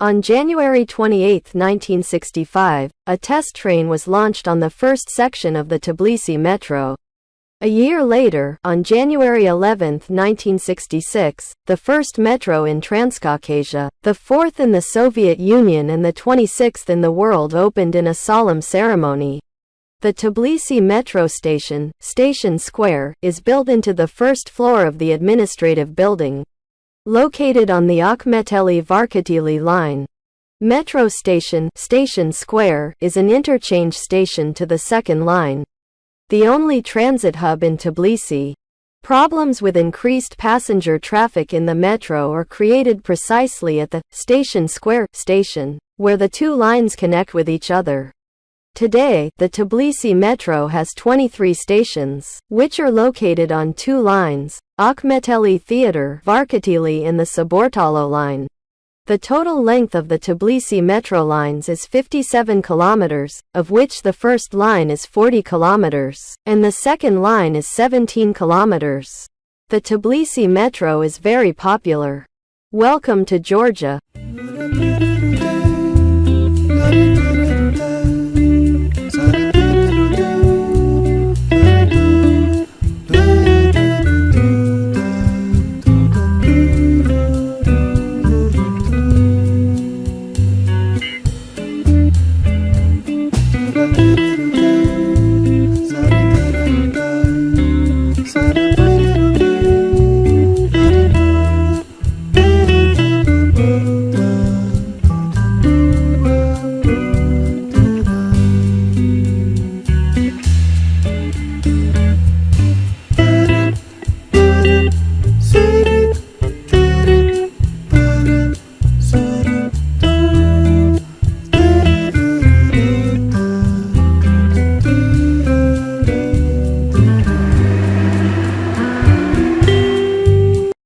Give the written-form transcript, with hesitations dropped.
On January 28, 1965, a test train was launched on the first section of the Tbilisi metro. A year later, on January 11, 1966, the first metro in Transcaucasia, the fourth in the Soviet Union and the 26th in the world, opened in a solemn ceremony. The Tbilisi metro station, Station Square, is built into the first floor of the administrative building. Located on the Akhmeteli-Varketili line. Metro station, Station Square, is an interchange station to the second line. The only transit hub in Tbilisi. Problems with increased passenger traffic in the metro are created precisely at the Station Square station, where the two lines connect with each other. Today, the Tbilisi metro has 23 stations, which are located on two lines, Akhmeteli Theater, Varketili and the Saburtalo line. The total length of the Tbilisi metro lines is 57 kilometers, of which the first line is 40 kilometers, and the second line is 17 kilometers. The Tbilisi metro is very popular. Welcome to Georgia.